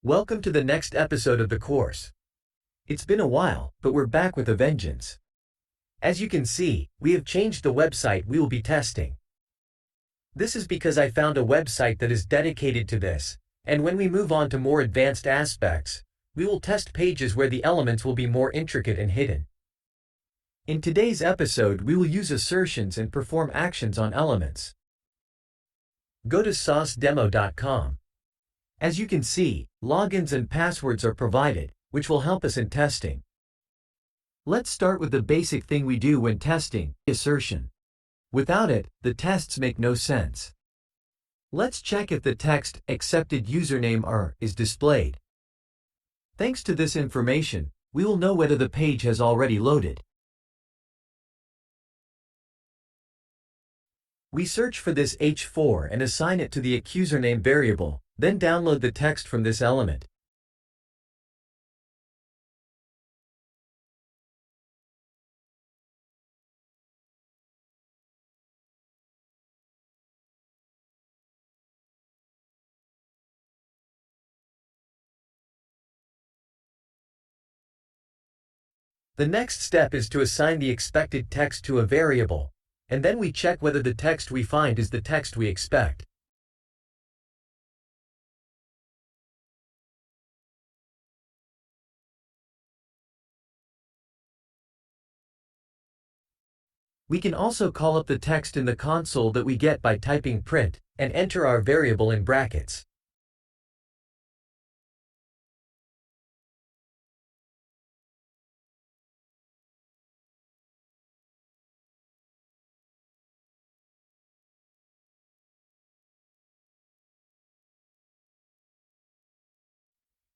Welcome to the next episode of the course. It's been a while, but we're back with a vengeance. As you can see, we have changed the website we will be testing. This is because I found a website that is dedicated to this, and when we move on to more advanced aspects, we will test pages where the elements will be more intricate and hidden. In today's episode, we will use assertions and perform actions on elements. Go to saucedemo.com. As you can see, logins and passwords are provided, which will help us in testing. Let's start with the basic thing we do when testing, assertion. Without it, the tests make no sense. Let's check if the text accepted username R is displayed. Thanks to this information, we will know whether the page has already loaded. We search for this h4 and assign it to the accusername variable, then download the text from this element. The next step is to assign the expected text to a variable, and then we check whether the text we find is the text we expect. We can also call up the text in the console that we get by typing print and enter our variable in brackets.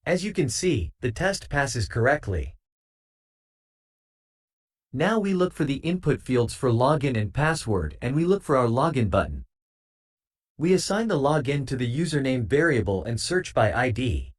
As you can see, the test passes correctly. Now we look for the input fields for login and password, and we look for our login button. We assign the login to the username variable and search by ID.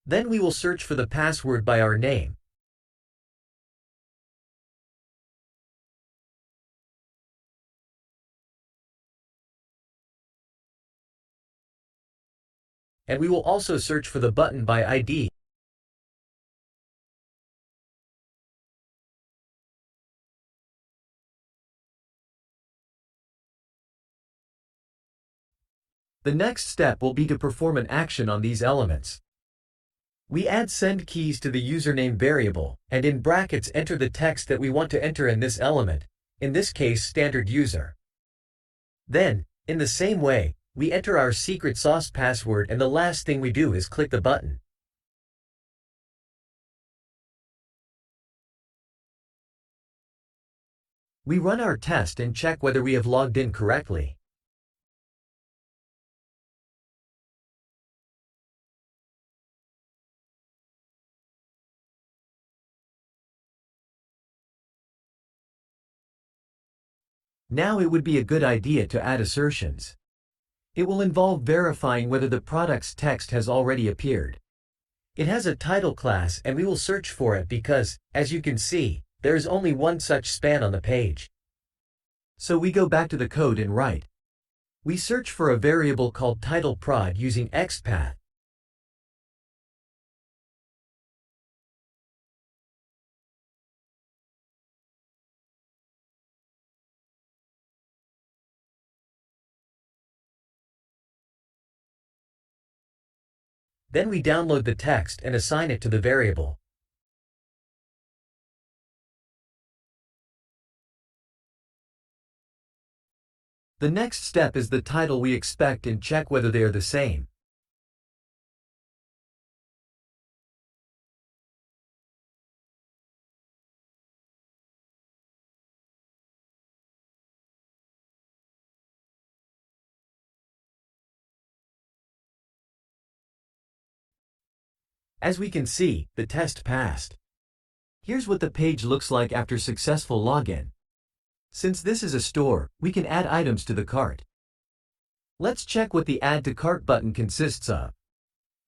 Then we will search for the password by our name. And we will also search for the button by ID. The next step will be to perform an action on these elements. We add send keys to the username variable, and in brackets enter the text that we want to enter in this element, in this case standard user. Then, in the same way, we enter our secret sauce password, and the last thing we do is click the button. We run our test and check whether we have logged in correctly. Now it would be a good idea to add assertions. It will involve verifying whether the product's text has already appeared. It has a title class, and we will search for it because, as you can see, there is only one such span on the page. So we go back to the code and write. We search for a variable called titleProd using XPaths. Then we download the text and assign it to the variable. The next step is the title we expect and check whether they are the same. As we can see, the test passed. Here's what the page looks like after successful login. Since this is a store, we can add items to the cart. Let's check what the Add to Cart button consists of.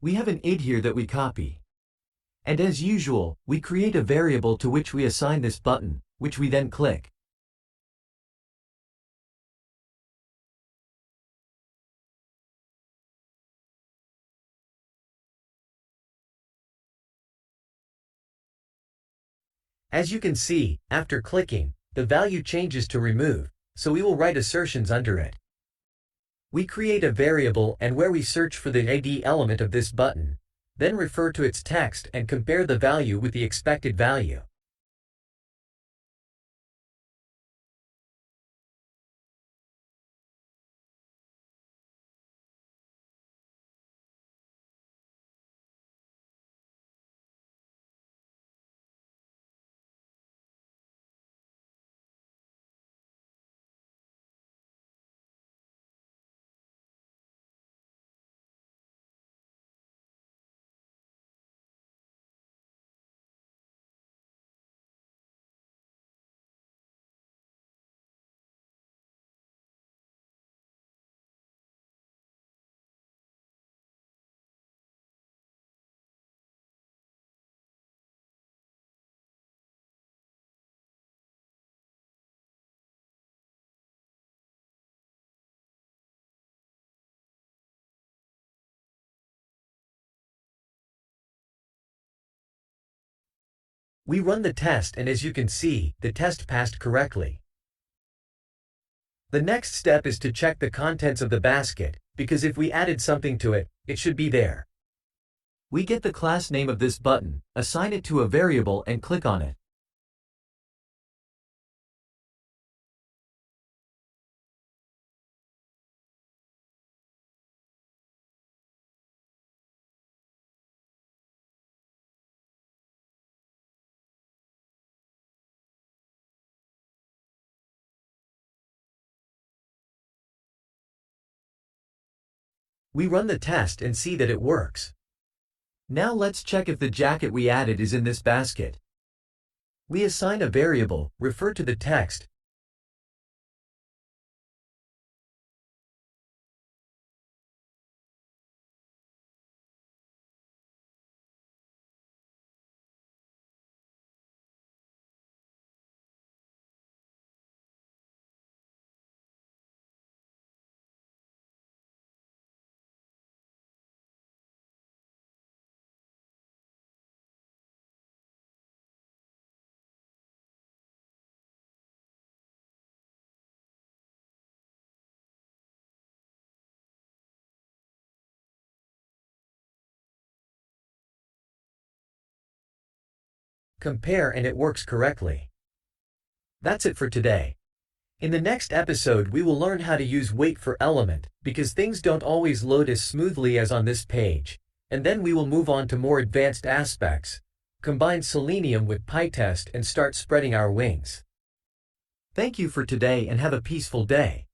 We have an id here that we copy. And as usual, we create a variable to which we assign this button, which we then click. As you can see, after clicking, the value changes to remove, so we will write assertions under it. We create a variable and where we search for the ID element of this button, then refer to its text and compare the value with the expected value. We run the test and as you can see, the test passed correctly. The next step is to check the contents of the basket, because if we added something to it, it should be there. We get the class name of this button, assign it to a variable and click on it. We run the test and see that it works. Now let's check if the jacket we added is in this basket. We assign a variable, refer to the text, compare and it works correctly. That's it for today. In the next episode we will learn how to use wait for element, because things don't always load as smoothly as on this page, and then we will move on to more advanced aspects, combine Selenium with PyTest and start spreading our wings. Thank you for today and have a peaceful day.